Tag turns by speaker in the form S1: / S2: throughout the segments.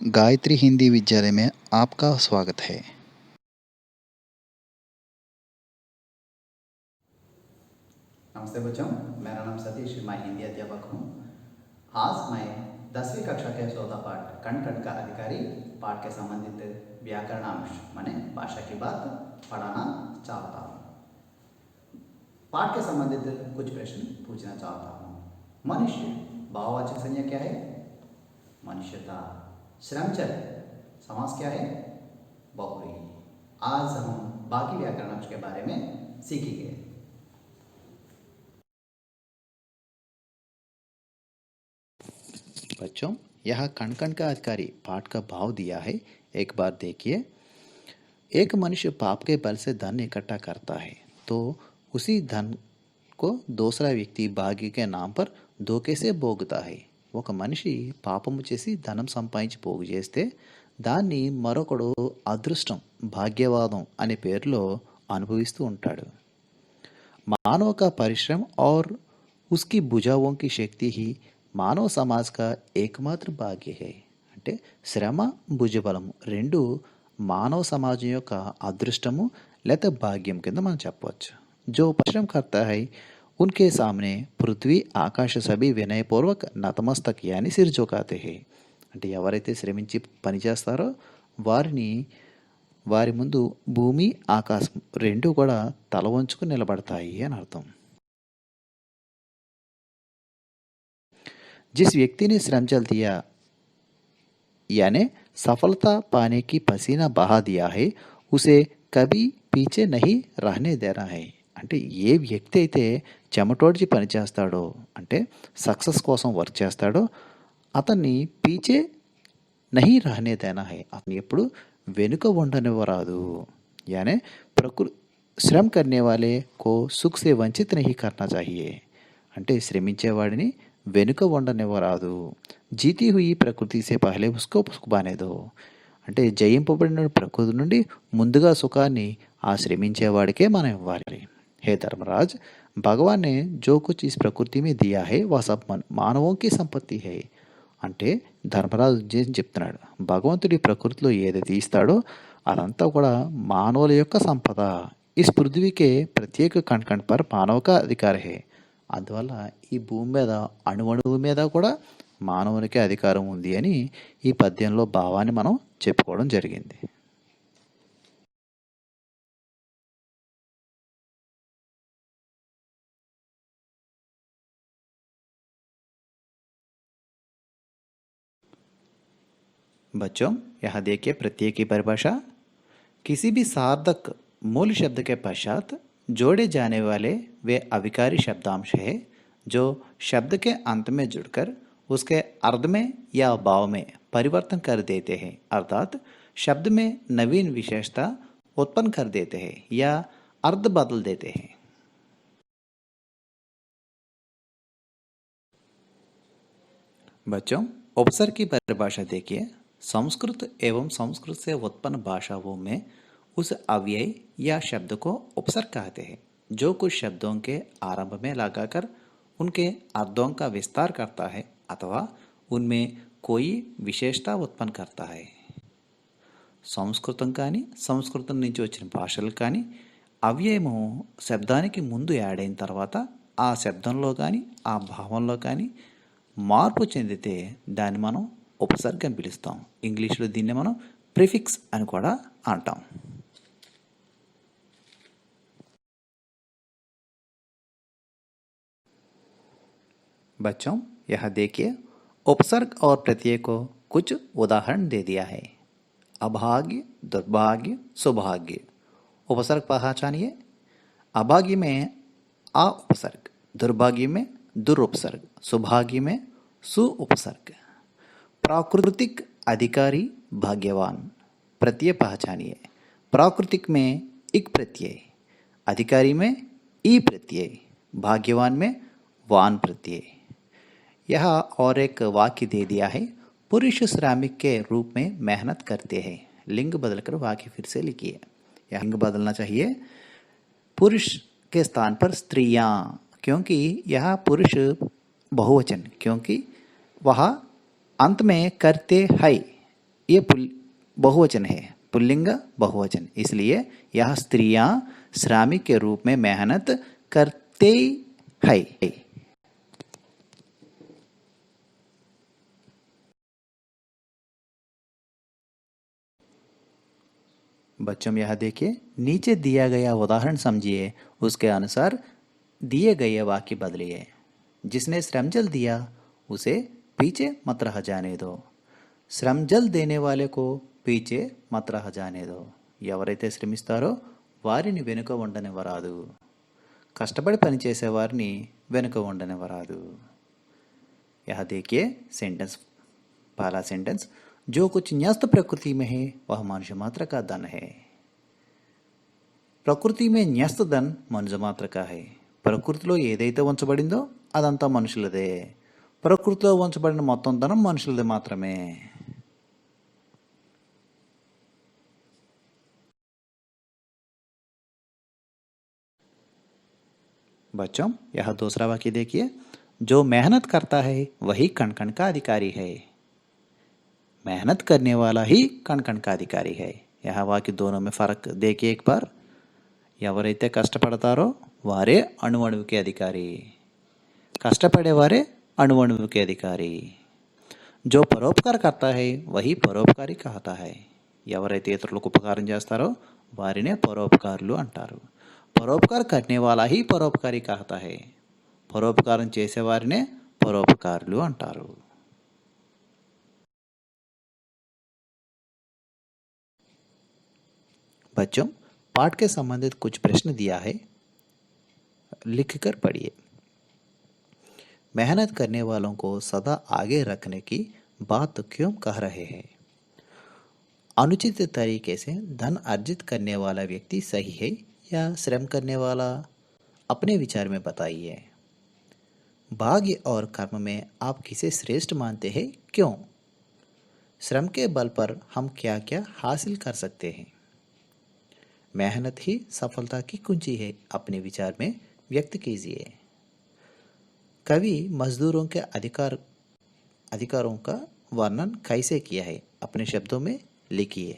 S1: गायत्री हिंदी विद्यालय में आपका स्वागत है।
S2: नमस्ते बच्चों, मेरा नाम सतीश, मैं हिंदी अध्यापक हूँ। आज मैं 10वीं कक्षा के चौथा पाठ कण कण का अधिकारी पाठ के संबंधित व्याकरणांश माने भाषा की बात पढ़ाना चाहता हूँ। पाठ के संबंधित कुछ प्रश्न पूछना चाहता हूँ। मनुष्य भाववाचक संज्ञा क्या है? मनुष्यता। श्रमचल समास क्या है? बहुव्रीहि। आज हम बाकी व्याकरणांश के बारे में सीखेंगे।
S1: बच्चों, यह कण कण का अधिकारी पाठ का भाव दिया है। एक बार देखिए। एक मनुष्य पाप के बल से धन इकट्ठा करता है तो उसी धन को दूसरा व्यक्ति भाग्य के नाम पर धोखे से భోగుతా है। ఒక మనిషి పాపము చేసి ధనం సంపాదించి పోగు చేస్తే దాన్ని మరొకడు అదృష్టం, భాగ్యవాదం అనే పేరులో అనుభవిస్తూ ఉంటాడు। मानव का परिश्रम और उसकी भुजाओं की शक्ति ही మానవ సమాజ్ का ఏకమాత్ర భాగ్య है। అంటే శ్రమ, భుజబలము రెండు మానవ సమాజం యొక్క అదృష్టము లేదా భాగ్యం కింద మనం చెప్పవచ్చు। जो परिश्रम करता है उनके सामने పృథ్వీ ఆకాశ సభి వినయపూర్వక నతమస్తక్ యాని సిర్ झुकाते हैं। అంటే ఎవరైతే శ్రమించి పని చేస్తారో వారి ముందు భూమి, ఆకాశం రెండు కూడా తల వంచుకుని నిలబడతాయి అని అర్థం। जिस व्यक्ति ने श्रमजल दिया यानी सफलता पाने की पसीना बहा दिया है उसे कभी पीछे नहीं रहने देना है। అంటే ఏ వ్యక్తి అయితే చెమటోడ్చి పని చేస్తాడో అంటే సక్సెస్ కోసం వర్క్ చేస్తాడో అతన్ని పీచే నహీ రహనే దేనా హై, అతను ఎప్పుడు వెనుక ఉండనివ్వరాదు। यानी ప్రకృతి శ్రమ करने वाले को सुख से वंचित नहीं करना चाहिए। అంటే శ్రమించేవాడిని వెనుక ఉండనివ్వరాదు। జీతి హుయి ప్రకృతి సే పహలే ఉస్కో సుఖ్ బానే దో, అంటే జయింపబడిన ప్రకృతి నుండి ముందుగా సుఖాన్ని ఆ శ్రమించేవాడికే మనం ఇవ్వాలి। हे धर्मराज, भगवान ने जो कुछ इस प्रकृति में दिया है वह सब మానవోं की సంపత్తి है। అంటే ధర్మరాజు చెప్తున్నాడు, భగవంతుడి ప్రకృతిలో ఏదైతే ఇస్తాడో అదంతా కూడా మానవుల యొక్క సంపద। इस पृथ्वी के प्रत्येक कण कण पर मानव का अधिकार है। అందువల్ల ఈ భూమి మీద అణువణువు మీద కూడా మానవునికి అధికారం ఉంది అని ఈ పద్యంలో భావాన్ని మనం చెప్పుకోవడం జరిగింది। बच्चों, यहाँ देखिए प्रत्यय की परिभाषा। किसी भी सार्थक मूल शब्द के पश्चात जोड़े जाने वाले वे अविकारी शब्दांश है जो शब्द के अंत में जुड़कर उसके अर्थ में या भाव में परिवर्तन कर देते हैं, अर्थात शब्द में नवीन विशेषता उत्पन्न कर देते हैं या अर्थ बदल देते हैं। बच्चों, उपसर्ग की परिभाषा देखिए। संस्कृत एवं संस्कृत से उत्पन्न भाषाओं में उस अव्यय या शब्द को उपसर्ग कहते हैं जो कुछ शब्दों के आरंभ में लगाकर उनके अर्थों का विस्तार करता है अथवा उनमें कोई विशेषता उत्पन्न करता है। సంస్కృతం కానీ సంస్కృతం నుంచి వచ్చిన భాషలు కానీ అవ్యయము శబ్దానికి ముందు యాడ్ అయిన తర్వాత ఆ శబ్దంలో కానీ ఆ భావంలో కానీ మార్పు చెందితే దాన్ని మనం ఉపసర్గ అని పిలుస్తాం। ఇంగ్లీష్లో దీన్ని మనం ప్రిఫిక్స్ అని కూడా అంటాం। बच्चों, यहाँ देखिए उपसर्ग और प्रत्यय को कुछ उदाहरण दे दिया है। अभाग्य, दुर्भाग्य, सौभाग्य। उपसर्ग पहचानिए। अभाग्य में आ उपसर्ग, दुर्भाग्य में दुर उपसर्ग, सौभाग्य में सु उपसर्ग। प्राकृतिक अधिकारी भाग्यवान। प्रत्यय पहचानिए। प्राकृतिक में इक प्रत्यय, अधिकारी में ई प्रत्यय, भाग्यवान में वान प्रत्यय। यह और एक वाक्य दे दिया है। पुरुष श्रमिक के रूप में मेहनत करते हैं। लिंग बदलकर वाक्य फिर से लिखिए। यह लिंग बदलना चाहिए। पुरुष के स्थान पर स्त्रियां, क्योंकि यह पुरुष बहुवचन, क्योंकि वह अंत में करते है ये बहुवचन है, पुल्लिंग बहुवचन, इसलिए यह स्त्रियां श्रमिक के रूप में मेहनत करते हैं। बच्चों यह देखिए, नीचे दिया गया उदाहरण समझिए, उसके अनुसार दिए गए वाक्य बदलिए। जिसने श्रम जल दिया उसे पीछे मत रह जाने दो। श्रम जल देने वाले को పీచే మత్ రహ జానే దో। ఎవరైతే శ్రమిస్తారో వారిని వెనుక ఉండనివ్వరాదు। కష్టపడి పనిచేసే వారిని వెనుక ఉండనివ్వరాదు। यह देखिए सेंटेंस, पहला सेंटेंस, जो कुछ न्यस्त प्रकृति में है वह मनुष्य मात्र का धन है। ప్రకృతి में న్యస్త ధన్ మనుష్య మాత్ర కా హై। ప్రకృతిలో ఏదైతే ఉంచబడిందో అదంతా మనుషులదే। ప్రకృతిలో ఉంచబడిన మొత్తం ధనం మనుషులదే మాత్రమే। बच्चों यह दूसरा वाक्य देखिए, जो मेहनत करता है वही कण कण का अधिकारी है। मेहनत करने वाला ही कण कण का अधिकारी है। यह वाक्य दोनों में फर्क देखिए एक बार। ఎవరైతే కష్టపడతారో వారే అణువణువుకి అధికారి। కష్టపడేవారే అణువణువుకి అధికారి। जो परोपकार करता है वही పరోపకారి कहता है। ఎవరైతే ఇతరులకు ఉపకారం చేస్తారో వారినే పరోపకారులు అంటారు। పరోపకార్ करने वाला ही పరోపకారి कहता है। పరోపకారం చేసేవారినే పరోపకారులు అంటారు। बच्चों पाठ के संबंधित कुछ प्रश्न दिया है, लिखकर पढ़िए। मेहनत करने वालों को सदा आगे रखने की बात क्यों कह रहे हैं? अनुचित तरीके से धन अर्जित करने वाला व्यक्ति सही है या श्रम करने वाला? अपने विचार में बताइए। भाग्य और कर्म में आप किसे श्रेष्ठ मानते हैं, क्यों? श्रम के बल पर हम क्या क्या हासिल कर सकते हैं? मेहनत ही सफलता की कुंजी है, अपने विचार में व्यक्त कीजिए। कवि मजदूरों के अधिकारों का वर्णन कैसे किया है, अपने शब्दों में लिखिए।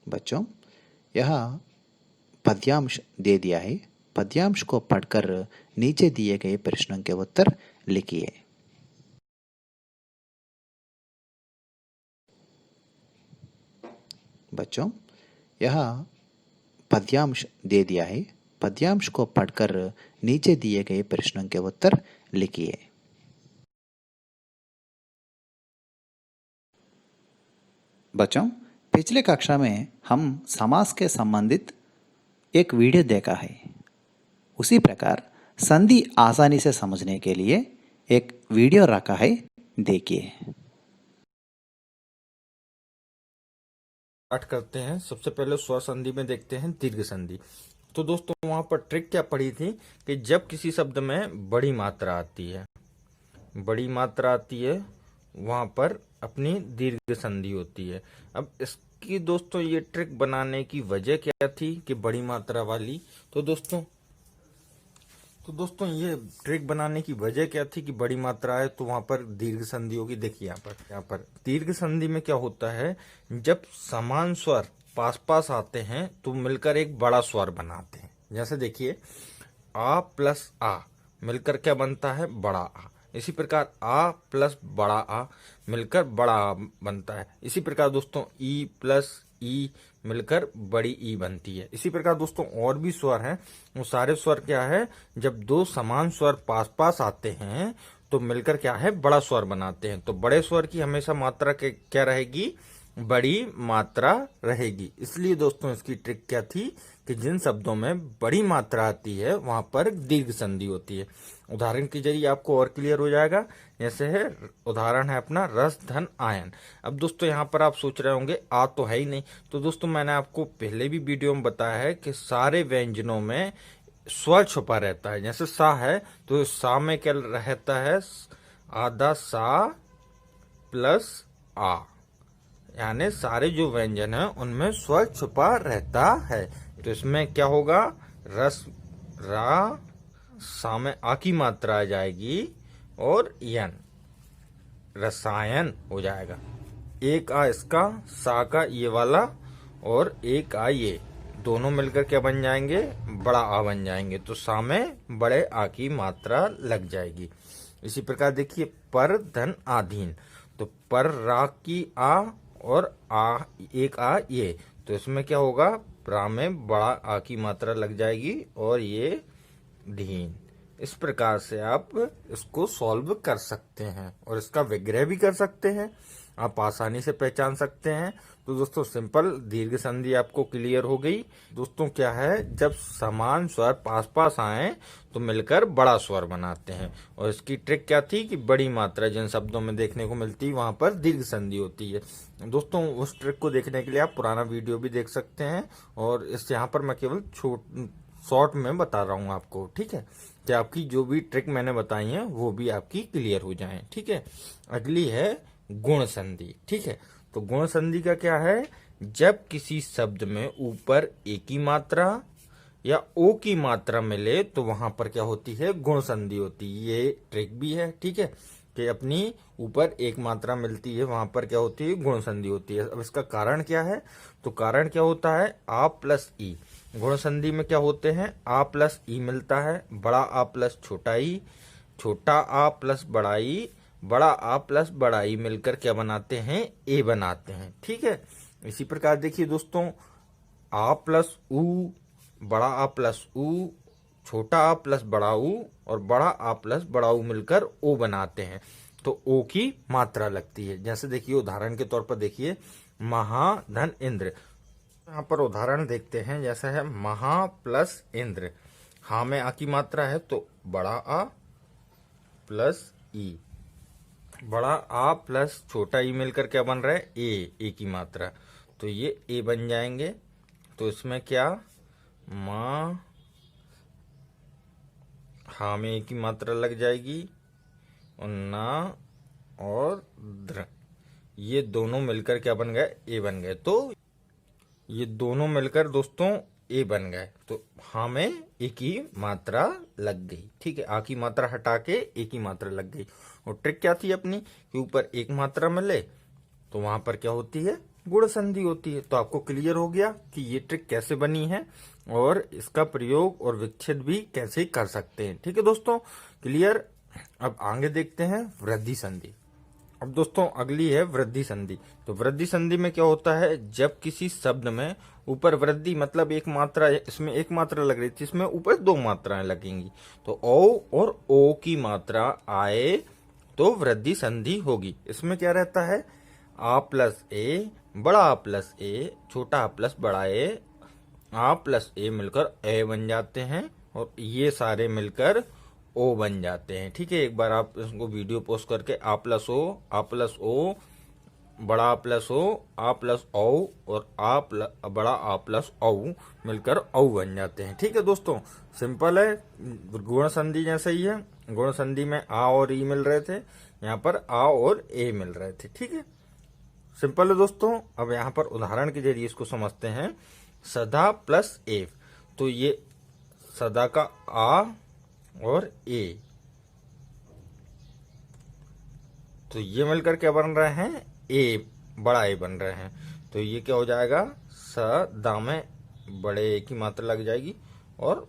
S1: बच्चों यह पद्यांश दे दिया है, पद्यांश को पढ़कर नीचे दिए गए प्रश्नों के उत्तर लिखिए। बच्चों यह पद्यांश दे दिया है, पद्यांश को पढ़कर नीचे दिए गए प्रश्नों के उत्तर लिखिए। बच्चों पिछले कक्षा में हम समास के संबंधित एक वीडियो देखा है। उसी प्रकार संधि आसानी से समझने के लिए एक वीडियो रखा है, देखिए।
S3: पाठ करते हैं। सबसे पहले स्वर संधि में देखते हैं दीर्घ संधि। तो दोस्तों वहां पर ट्रिक क्या पड़ी थी कि जब किसी शब्द में बड़ी मात्रा आती है, वहां पर अपनी दीर्घ संधि होती है। अब इसकी दोस्तों ये ट्रिक बनाने की वजह क्या थी कि बड़ी मात्रा वाली, तो दोस्तों ये ट्रिक बनाने की वजह क्या थी कि बड़ी मात्रा है तो वहां पर दीर्घ संधि होगी। देखिए यहाँ पर दीर्घ संधि में क्या होता है, जब समान स्वर पास पास आते हैं तो मिलकर एक बड़ा स्वर बनाते हैं। जैसे देखिए आ प्लस आ मिलकर क्या बनता है, बड़ा आ। इसी प्रकार आ प्लस बड़ा आ मिलकर बड़ा आ बनता है। इसी प्रकार दोस्तों ई प्लस ई मिलकर बड़ी ई बनती है। इसी प्रकार दोस्तों और भी स्वर हैं, वो सारे स्वर क्या है, जब दो समान स्वर पास पास आते हैं तो मिलकर क्या है, बड़ा स्वर बनाते हैं। तो बड़े स्वर की हमेशा मात्रा क्या रहेगी, बड़ी मात्रा रहेगी। इसलिए दोस्तों इसकी ट्रिक क्या थी कि जिन शब्दों में बड़ी मात्रा आती है वहां पर दीर्घ संधि होती है। उदाहरण के जरिए आपको और क्लियर हो जाएगा। जैसे है उदाहरण है अपना रस धन आयन। अब दोस्तों यहाँ पर आप सोच रहे होंगे आ तो है ही नहीं। तो दोस्तों मैंने आपको पहले भी वीडियो में बताया है कि सारे व्यंजनों में स्वर छुपा रहता है। जैसे सा है तो सा में क्या रहता है, आधा सा प्लस आ, यानी सारे जो व्यंजन है उनमें स्वर छुपा रहता है। तो इसमें क्या होगा, रस रा सा में आ की मात्रा आ जाएगी और यन रसायन हो जाएगा। एक आ इसका, सा का ये वाला और एक आ ये, दोनों मिलकर क्या बन जाएंगे, बड़ा आ बन जाएंगे। तो सा में बड़े आ की मात्रा लग जाएगी। इसी प्रकार देखिए पर धन आधीन, तो पर रा की आ और आ एक आ ये, तो इसमें क्या होगा, प्रा में बड़ा आ की मात्रा लग जाएगी और ये धीन। इस प्रकार से आप इसको सॉल्व कर सकते हैं और इसका विग्रह भी कर सकते हैं, आप आसानी से पहचान सकते हैं। तो दोस्तों सिंपल दीर्घ संधि आपको क्लियर हो गई। दोस्तों क्या है, जब समान स्वर पास पास आए तो मिलकर बड़ा स्वर बनाते हैं, और इसकी ट्रिक क्या थी कि बड़ी मात्रा जिन शब्दों में देखने को मिलती है वहां पर दीर्घ संधि होती है। दोस्तों उस ट्रिक को देखने के लिए आप पुराना वीडियो भी देख सकते हैं, और इस यहाँ पर मैं केवल शॉर्ट में बता रहा हूँ आपको, ठीक है, कि आपकी जो भी ट्रिक मैंने बताई है वो भी आपकी क्लियर हो जाए। ठीक है, अगली है गुण संधि। ठीक है, तो गुण संधि का क्या है, जब किसी शब्द में ऊपर ए की मात्रा या ओ की मात्रा मिले तो वहां पर क्या होती है, गुण संधि होती है। ये ट्रिक भी है, ठीक है, कि अपनी ऊपर एक मात्रा मिलती है वहां पर क्या होती है, गुण संधि होती है। अब इसका कारण क्या है, तो कारण क्या होता है, आ प्लस ई। गुण संधि में क्या होते हैं, आ प्लस ई मिलता है, बड़ा आ प्लस छोटा ई, छोटा आ प्लस बड़ा ई, बड़ा आ प्लस बड़ा ई मिलकर क्या बनाते हैं, ए बनाते हैं। ठीक है, इसी प्रकार देखिए दोस्तों, आ प्लस ऊ, बड़ा आ प्लस ऊ, छोटा आ प्लस बड़ा ऊ और बड़ा आ प्लस बड़ा ऊ मिलकर ओ बनाते हैं, तो ओ की मात्रा लगती है। जैसे देखिए उदाहरण के तौर पर देखिए, महाधन इंद्र, यहाँ पर उदाहरण देखते हैं, जैसा है महा प्लस इंद्र, हा में आ की मात्रा है तो बड़ा आ प्लस ई, बड़ा आ प्लस छोटा ई मिलकर क्या बन रहा है, ए की मात्रा, तो ये ए बन जाएंगे। तो इसमें क्या, माँ, हा में ए की मात्रा लग जाएगी और ना और द्र, ये दोनों मिलकर क्या बन गए, ए बन गए। तो ये दोनों मिलकर दोस्तों ए बन गए, तो हा में ए की मात्रा लग गई। ठीक है, आ की मात्रा हटा के ए की मात्रा लग गई। और ट्रिक क्या थी अपनी, कि ऊपर एक मात्रा मिले तो वहां पर क्या होती है, गुण संधि होती है। तो आपको क्लियर हो गया कि ये ट्रिक कैसे बनी है और इसका प्रयोग और विच्छेद भी कैसे कर सकते हैं। ठीक है दोस्तों, क्लियर। अब आगे देखते हैं वृद्धि संधि। अब दोस्तों अगली है वृद्धि संधि। तो वृद्धि संधि में क्या होता है, जब किसी शब्द में ऊपर वृद्धि मतलब एक मात्रा, इसमें एक मात्रा लग रही थी, इसमें ऊपर दो मात्राएं लगेंगी, तो ओ और ओ की मात्रा आए तो वृद्धि संधि होगी। इसमें क्या रहता है, आ प्लस ए, बड़ा आ प्लस ए, छोटा आ प्लस बड़ा ए, आ प्लस ए मिलकर ए बन जाते हैं और ये सारे मिलकर ओ बन जाते हैं। ठीक है, एक बार आप इसको वीडियो पोस्ट करके आ प्लस ओ, बड़ा आ प्लस ओ, आ प्लस ओ और बड़ा आ प्लस ओ मिलकर ओ बन जाते हैं। ठीक है दोस्तों, सिंपल है, गुण संधि जैसे ही है। गुण संधि में आ और ई मिल रहे थे, यहाँ पर आ और ए मिल रहे थे। ठीक है, सिंपल है दोस्तों। अब यहाँ पर उदाहरण के जरिए इसको समझते हैं, सदा प्लस ए, तो ये सदा का आ और ए, तो ये मिलकर क्या बन रहे हैं, ए, बड़ा ए बन रहे हैं, तो ये क्या हो जाएगा, सदा में बड़े ए की मात्रा लग जाएगी और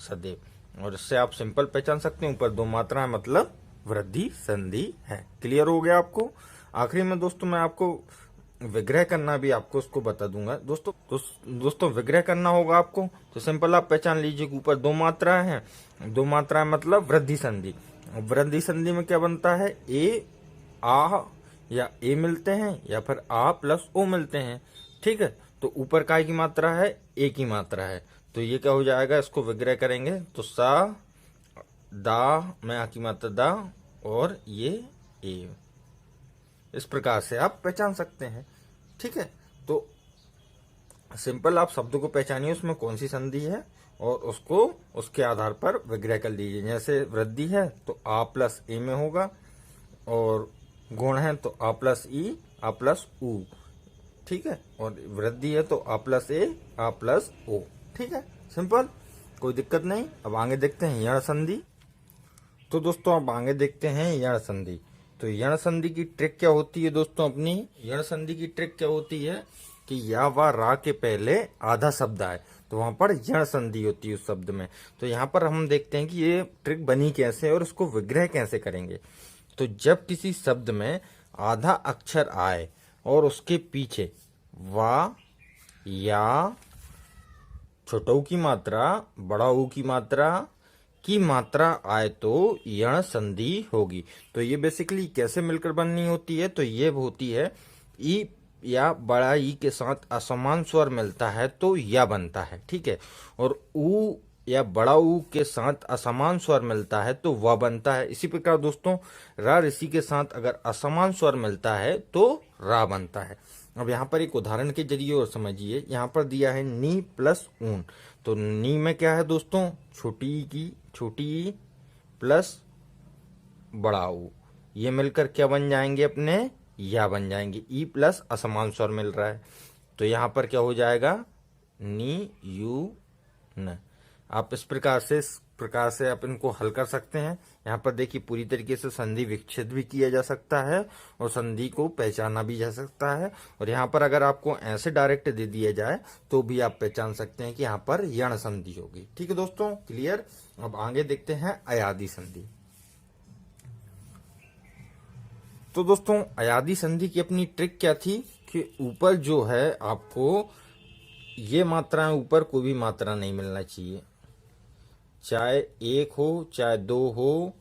S3: सदैव। और इससे आप सिंपल पहचान सकते हैं, ऊपर दो मात्रा है मतलब वृद्धि संधि है। क्लियर हो गया आपको। आखिरी में दोस्तों मैं आपको विग्रह करना भी आपको उसको बता दूंगा। दोस्तों विग्रह करना होगा आपको, तो सिंपल आप पहचान लीजिए कि ऊपर दो मात्राएं हैं, दो मात्राएं मतलब वृद्धि संधि। वृद्धि संधि में क्या बनता है, ए आ या ए मिलते हैं या फिर आ प्लस ओ मिलते हैं। ठीक है, तो ऊपर काय की मात्रा है, ए की मात्रा है, तो ये क्या हो जाएगा, इसको विग्रह करेंगे तो सा दा में आ की मात्रा दा और ये ए, इस प्रकार से आप पहचान सकते हैं। ठीक है, तो सिंपल आप शब्द को पहचानिए उसमें कौन सी संधि है और उसको उसके आधार पर विग्रह कर लीजिए। जैसे वृद्धि है तो आ प्लस ए में होगा, और गुण है तो आ प्लस ई, आ प्लस ऊ। ठीक है, और वृद्धि है तो आ प्लस ए, आ प्लस ओ। ठीक है, सिंपल। कोई दिक्कत नहीं। अब आगे देखते हैं यण संधि। तो दोस्तों अब आगे देखते हैं यण संधि। तो यण संधि की ट्रिक क्या होती है दोस्तों? अपनी यण संधि की ट्रिक क्या होती है कि या व रा के पहले आधा शब्द आए तो वहां पर यण संधि होती है उस शब्द में। तो यहाँ पर हम देखते हैं कि ये ट्रिक बनी कैसे और उसको विग्रह कैसे करेंगे। तो जब किसी शब्द में आधा अक्षर आए और उसके पीछे वा या छोटा ऊ की मात्रा बड़ा ऊ की मात्रा आए तो यण संधि होगी। तो ये बेसिकली कैसे मिलकर बननी होती है? तो ये होती है ई या बड़ा ई के साथ असमान स्वर मिलता है तो या बनता है, ठीक है। और ऊ या बड़ा ऊ के साथ असमान स्वर मिलता है तो व बनता है। इसी प्रकार दोस्तों रा ऋषि के साथ अगर असमान स्वर मिलता है तो रा बनता है। अब यहाँ पर एक उदाहरण के जरिए और समझिए। यहाँ पर दिया है नी प्लस ऊन। तो नी में क्या है दोस्तों? छोटी ई प्लस बड़ा ऊ, ये मिलकर क्या बन जाएंगे? अपने या बन जाएंगे। ई प्लस असमान स्वर मिल रहा है तो यहाँ पर क्या हो जाएगा? नी यू न। आप इस प्रकार से आप इनको हल कर सकते हैं। यहाँ पर देखिए पूरी तरीके से संधि विच्छेद भी किया जा सकता है और संधि को पहचाना भी जा सकता है। और यहाँ पर अगर आपको ऐसे डायरेक्ट दे दिया जाए तो भी आप पहचान सकते हैं कि यहाँ पर यण संधि होगी। ठीक है दोस्तों, क्लियर। अब आगे देखते हैं अयादी संधि। तो दोस्तों अयादी संधि की अपनी ट्रिक क्या थी कि ऊपर जो है आपको ये मात्राएं, ऊपर कोई भी मात्रा नहीं मिलना चाहिए, चाहे एक हो चाहे दो हो,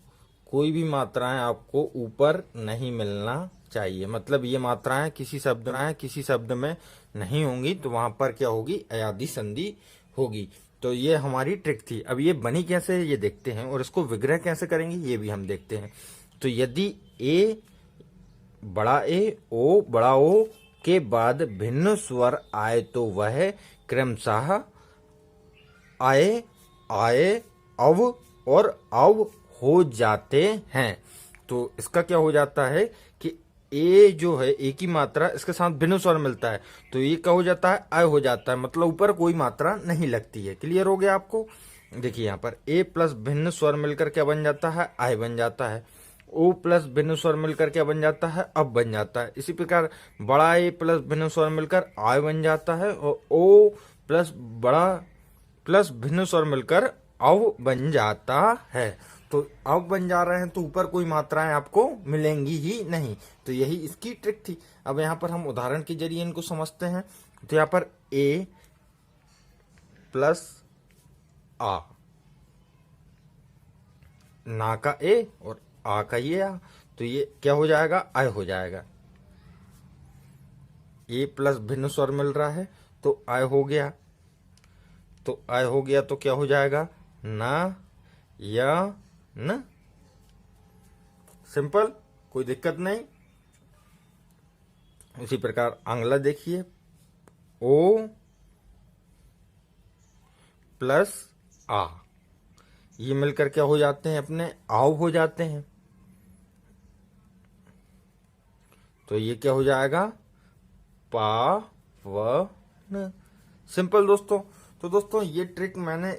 S3: कोई भी मात्राएं आपको ऊपर नहीं मिलना चाहिए। मतलब ये मात्राएं किसी शब्द में नहीं होंगी तो वहां पर क्या होगी? अयादी संधि होगी। तो ये हमारी ट्रिक थी। अब ये बनी कैसे ये देखते हैं और इसको विग्रह कैसे करेंगे ये भी हम देखते हैं। तो यदि ए ओ बड़ा ओ के बाद भिन्न स्वर आए तो वह क्रमशः आए, अव और अव हो जाते हैं। तो इसका क्या हो जाता है कि ए जो है ए की मात्रा इसके साथ भिन्न स्वर मिलता है तो ये क्या हो जाता है? आय हो जाता है। मतलब ऊपर कोई मात्रा नहीं लगती है। क्लियर हो गया आपको? देखिए यहाँ पर ए प्लस भिन्न स्वर मिलकर क्या बन जाता है? आय बन जाता है। ओ प्लस भिन्न स्वर मिलकर क्या बन जाता है? अब बन जाता है। इसी प्रकार बड़ा ए प्लस भिन्न स्वर मिलकर आय बन जाता है और ओ प्लस बड़ा प्लस भिन्न स्वर मिलकर अव बन जाता है। तो अव बन जा रहे हैं तो ऊपर कोई मात्राएं आपको मिलेंगी ही नहीं। तो यही इसकी ट्रिक थी। अब यहाँ पर हम उदाहरण के जरिए इनको समझते हैं। तो यहाँ पर ए प्लस आ, ना का ए और आ का ये आ, तो ये क्या हो जाएगा? आय हो जाएगा। ए प्लस भिन्न स्वर मिल रहा है तो आय हो गया। तो आय हो गया तो क्या हो जाएगा? ना या न। सिंपल, कोई दिक्कत नहीं। उसी प्रकार अगला देखिए, ओ प्लस आ, ये मिलकर क्या हो जाते हैं? अपने आव हो जाते हैं। तो ये क्या हो जाएगा? पा व न। सिंपल दोस्तों। तो दोस्तों ये ट्रिक मैंने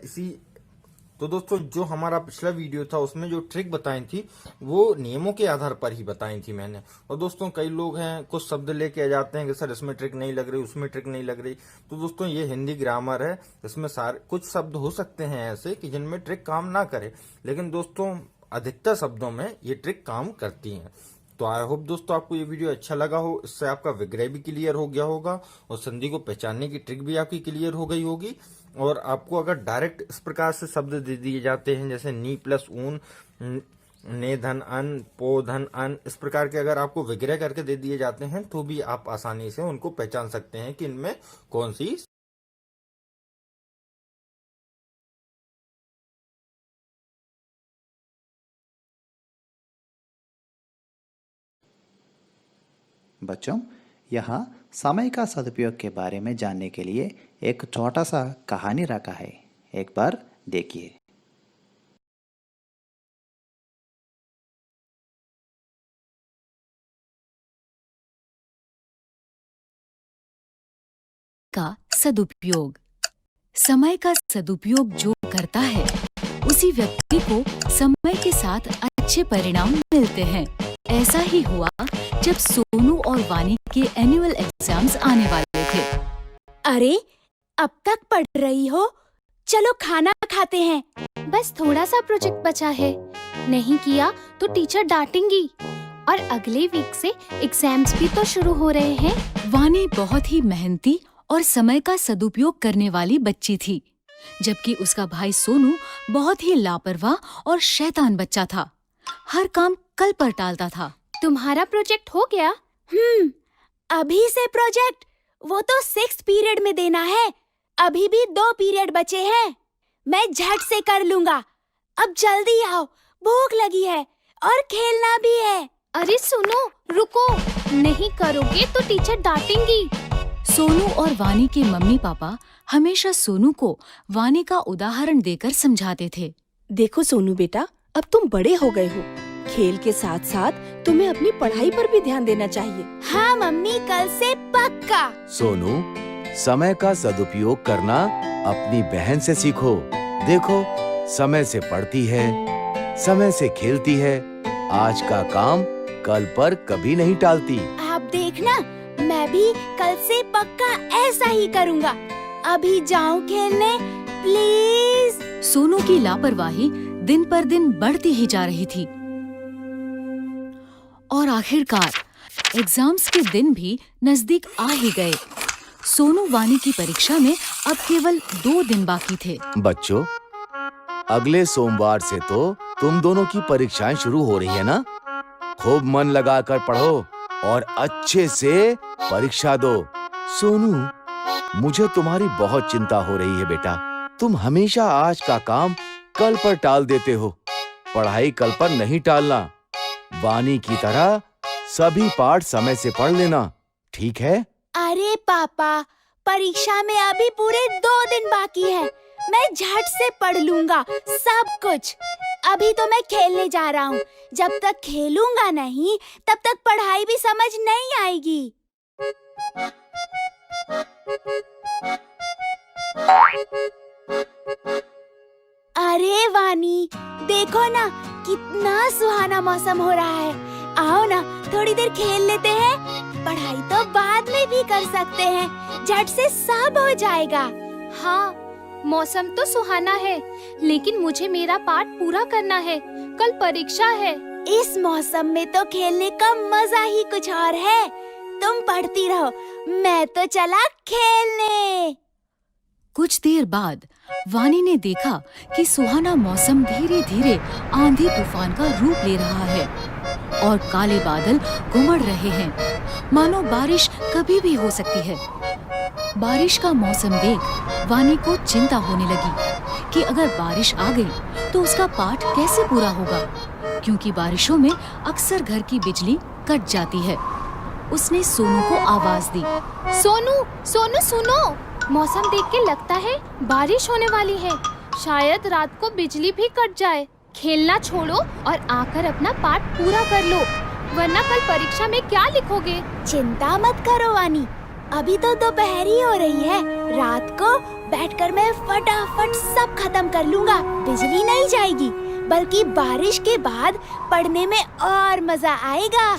S3: तो दोस्तों जो हमारा पिछला वीडियो था उसमें जो ट्रिक बताई थी वो नियमों के आधार पर ही बताई थी मैंने। और दोस्तों कई लोग हैं कुछ शब्द लेके आ जाते हैं कि सर इसमें ट्रिक नहीं लग रही, उसमें ट्रिक नहीं लग रही। तो दोस्तों ये हिंदी ग्रामर है, इसमें सारे कुछ शब्द हो सकते हैं ऐसे कि जिनमें ट्रिक काम ना करे, लेकिन दोस्तों अधिकतर शब्दों में ये ट्रिक काम करती है। तो आई होप दोस्तों आपको ये वीडियो अच्छा लगा हो, इससे आपका विग्रह भी क्लियर हो गया होगा और संधि को पहचानने की ट्रिक भी आपकी क्लियर हो गई होगी। और आपको अगर डायरेक्ट इस प्रकार से शब्द दे दिए जाते हैं जैसे नी प्लस ऊन, ने धन अन, पो धन अन, इस प्रकार के अगर आपको विग्रह करके दे दिए जाते हैं तो भी आप आसानी से उनको पहचान सकते हैं कि इनमें कौन सी।
S1: बच्चों, यहाँ समय का सदुपयोग के बारे में जानने के लिए एक छोटा सा कहानी रखा है, एक बार देखिए।
S4: का सदुपयोग। समय का सदुपयोग जो करता है उसी व्यक्ति को समय के साथ अच्छे परिणाम मिलते हैं। ऐसा ही हुआ जब सोनू और वानी के एनुअल एग्जाम्स आने वाले थे।
S5: अरे अब तक पढ़ रही हो, चलो खाना खाते हैं।
S6: बस थोड़ा सा प्रोजेक्ट बचा है, नहीं किया तो टीचर डांटेंगी। और अगले वीक से एग्जाम्स भी तो शुरू हो रहे हैं।
S4: वानी बहुत ही मेहनती और समय का सदुपयोग करने वाली बच्ची थी, जबकि उसका भाई सोनू बहुत ही लापरवाह और शैतान बच्चा था। हर काम कल पर टालता था।
S6: तुम्हारा प्रोजेक्ट हो गया?
S5: अभी से प्रोजेक्ट? वो तो 6th पीरियड में देना है। अभी भी 2 पीरियड बचे हैं। मैं झट से कर लूंगा। अब जल्दी आओ, भूख लगी है और खेलना भी है।
S6: अरे सुनो, रुको, नहीं करोगे तो टीचर डांटेंगी।
S4: सोनू और वानी के मम्मी पापा हमेशा सोनू को वानी का उदाहरण देकर समझाते थे।
S5: देखो सोनू बेटा, अब तुम बड़े हो गए हो। खेल के साथ साथ तुम्हें अपनी पढ़ाई पर भी ध्यान देना चाहिए। हाँ मम्मी, कल से पक्का।
S7: सोनू, समय का सदुपयोग करना अपनी बहन से सीखो। देखो, समय से पढ़ती है, समय से खेलती है, आज का काम कल पर कभी नहीं टालती।
S5: आप देखना, मैं भी कल से पक्का ऐसा ही करूँगा। अभी जाऊँ खेलने, प्लीज।
S4: सोनू की लापरवाही दिन पर दिन बढ़ती ही जा रही थी और आखिरकार एग्जाम्स के दिन भी नजदीक आ ही गए। सोनू वानी की परीक्षा में अब केवल 2 दिन बाकी थे।
S7: बच्चों, अगले सोमवार से तो तुम दोनों की परीक्षाएं शुरू हो रही है ना? खूब मन लगाकर पढ़ो और अच्छे से परीक्षा दो। सोनू, मुझे तुम्हारी बहुत चिंता हो रही है बेटा। तुम हमेशा आज का काम कल पर टाल देते हो। पढ़ाई कल पर नहीं टालना। वानी की तरह सभी पाठ समय से पढ़ लेना, ठीक है?
S5: अरे पापा, परीक्षा में अभी पूरे 2 दिन बाकी है। मैं झट से पढ़ लूंगा सब कुछ। अभी तो मैं खेलने जा रहा हूँ। जब तक खेलूंगा नहीं, तब तक पढ़ाई भी समझ नहीं आएगी। अरे वानी, देखो ना, कितना सुहाना मौसम हो रहा है। आओ ना, थोड़ी देर खेल लेते हैं। पढ़ाई तो बाद में भी कर सकते हैं, झट से सब हो जाएगा।
S6: हाँ, मौसम तो सुहाना है, लेकिन मुझे मेरा पाठ पूरा करना है। कल परीक्षा है।
S5: इस मौसम में तो खेलने का मजा ही कुछ और है। तुम पढ़ती रहो, मैं तो चला खेलने।
S4: कुछ देर बाद वानी ने देखा कि सुहाना मौसम धीरे धीरे आंधी तूफान का रूप ले रहा है और काले बादल घुमड़ रहे हैं, मानो बारिश कभी भी हो सकती है। बारिश का मौसम देख वानी को चिंता होने लगी कि अगर बारिश आ गई तो उसका पाठ कैसे पूरा होगा, क्योंकि बारिशों में अक्सर घर की बिजली कट जाती है। उसने सोनू को आवाज दी।
S6: सोनू, सोनू सुनो, मौसम देख के लगता है बारिश होने वाली है। शायद रात को बिजली भी कट जाए। खेलना छोड़ो और आकर अपना पाठ पूरा कर लो, वरना कल परीक्षा में क्या लिखोगे?
S5: चिंता मत करो वानी, अभी तो दोपहर ही हो रही है। रात को बैठकर मैं फटाफट सब खत्म कर लूंगा। बिजली नहीं जाएगी, बल्कि बारिश के बाद पढ़ने में और मजा आएगा।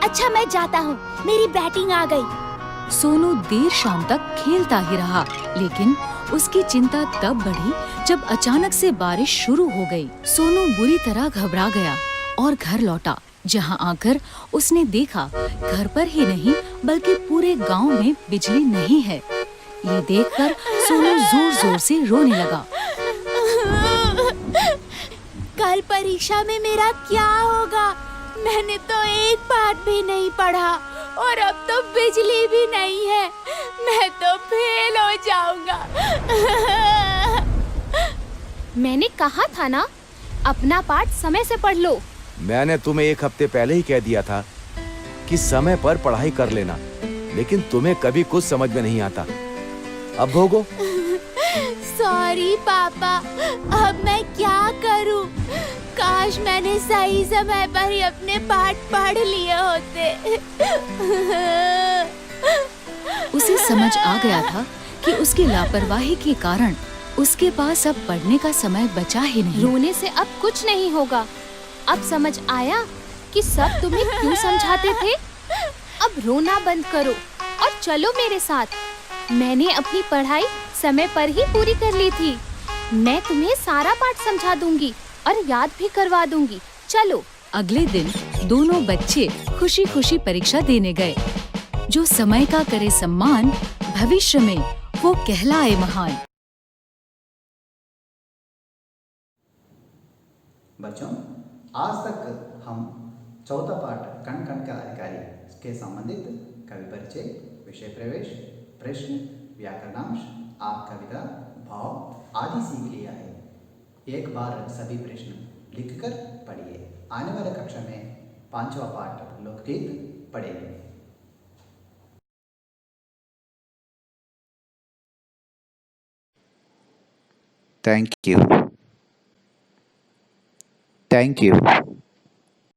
S5: अच्छा, मैं जाता हूँ, मेरी बैटिंग आ गई।
S4: सोनू देर शाम तक खेलता ही रहा, लेकिन उसकी चिंता तब बढ़ी जब अचानक से बारिश शुरू हो गई। सोनू बुरी तरह घबरा गया और घर लौटा, जहां आकर उसने देखा घर पर ही नहीं बल्कि पूरे गांव में बिजली नहीं है। ये देखकर सोनू जोर जोर से रोने लगा।
S5: कल परीक्षा में मेरा क्या होगा? मैंने तो एक पाठ भी नहीं पढ़ा और अब तो बिजली भी नहीं है। मैं तो फेल हो जाऊंगा।
S6: मैंने कहा था ना, अपना पाठ समय से पढ़ लो।
S7: मैंने तुम्हें 1 हफ्ते पहले ही कह दिया था कि समय पर पढ़ाई कर लेना, लेकिन तुम्हें कभी कुछ समझ में नहीं आता। अब भोगो।
S5: सॉरी पापा, अब मैं क्या करूं? काश मैंने सही समय पर ही अपने पाठ पढ़ लिए होते।
S4: उसे समझ आ गया था कि उसकी लापरवाही के कारण उसके पास अब पढ़ने का समय बचा ही नहीं।
S6: रोने से अब कुछ नहीं होगा। अब समझ आया कि सब तुम्हें क्यों समझाते थे। अब रोना बंद करो और चलो मेरे साथ। मैंने अपनी पढ़ाई समय पर ही पूरी कर ली थी। मैं तुम्हें सारा पाठ समझा दूंगी और याद भी करवा दूंगी। चलो।
S4: अगले दिन दोनों बच्चे खुशी खुशी परीक्षा देने गए। जो समय का करे सम्मान, भविष्य में वो कहलाए महान।
S2: बच्चों, आज तक हम चौथा पाठ कण कण का अधिकारी के संबंधित कवि परिचय, विषय प्रवेश, प्रश्न, व्याकरणांश, आप कविता, भाव आदि सीख लिया है। एक बार सभी प्रश्न लिखकर पढ़िए। आने वाले कक्षा में 5वां पाठ लोकगीत पढ़ेंगे।
S1: Thank you. Thank you.